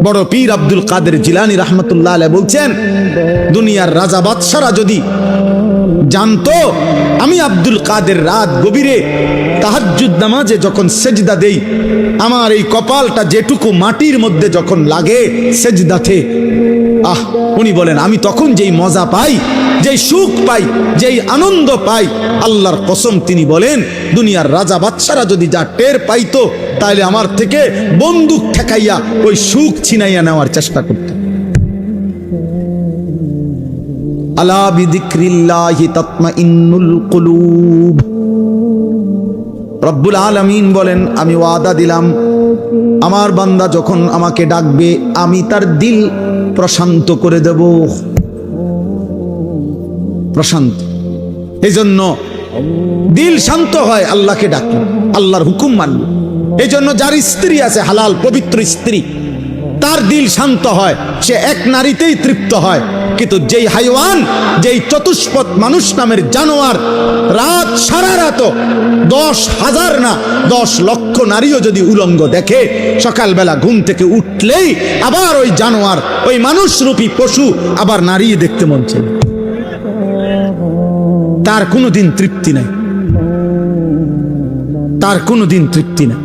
বড় পীর আব্দুল কাদের জিলানী রাহমাতুল্লাহ আলাইহি বলছেন, দুনিয়ার রাজা বাদশারা যদি জানতো আমি আব্দুল কাদের রাত গভীরে তাহাজ্জুদ নামাজে যখন সেজদা দেই, আমার এই কপালটা যেটুকু মাটির মধ্যে যখন লাগে সেজদাতে, উনি বলেন আমি তখন যেই মজা পাই, যেই সুখ পাই, যেই আনন্দ পাই, আল্লাহর কসম তিনি বলেন দুনিয়ার রাজা বাদশারা যদি যা টের পাইতো তাহলে আমার থেকে বন্দুক ঠেকাইয়া ওই সুখ ছিনাইয়া নেওয়ার চেষ্টা করত। আলা বিযিকরিল্লাহি তাতমাইন্নুল কুলুব। রব্বুল আলামিন বলেন আমি ওয়াদা দিলাম আমার বান্দা যখন আমাকে ডাকবে আমি তার দিল প্রশান্ত করে দেব, প্রশান্ত। এই জন্য দিল শান্ত হয় আল্লাহকে ডাকলে, আল্লাহর হুকুম মানলে। এই জন্য যার স্ত্রী আছে হালাল পবিত্র স্ত্রী, তার দিল শান্ত হয়, সে এক নারীতেই তৃপ্ত হয়। কিন্তু যেই হাইওয়ান, যেই চতুষ্পদ মানুষ নামের জানোয়ার রাত সারা রাত 10,000 না 10 লক্ষ নারীও যদি উলঙ্গ দেখে, সকালবেলা ঘুম থেকে উঠলেই আবার ওই জানোয়ার, ওই মানুষরূপী পশু আবার নারী দেখতে মন চায়, তার কোনোদিন তৃপ্তি নাই, তার কোনোদিন তৃপ্তি নাই।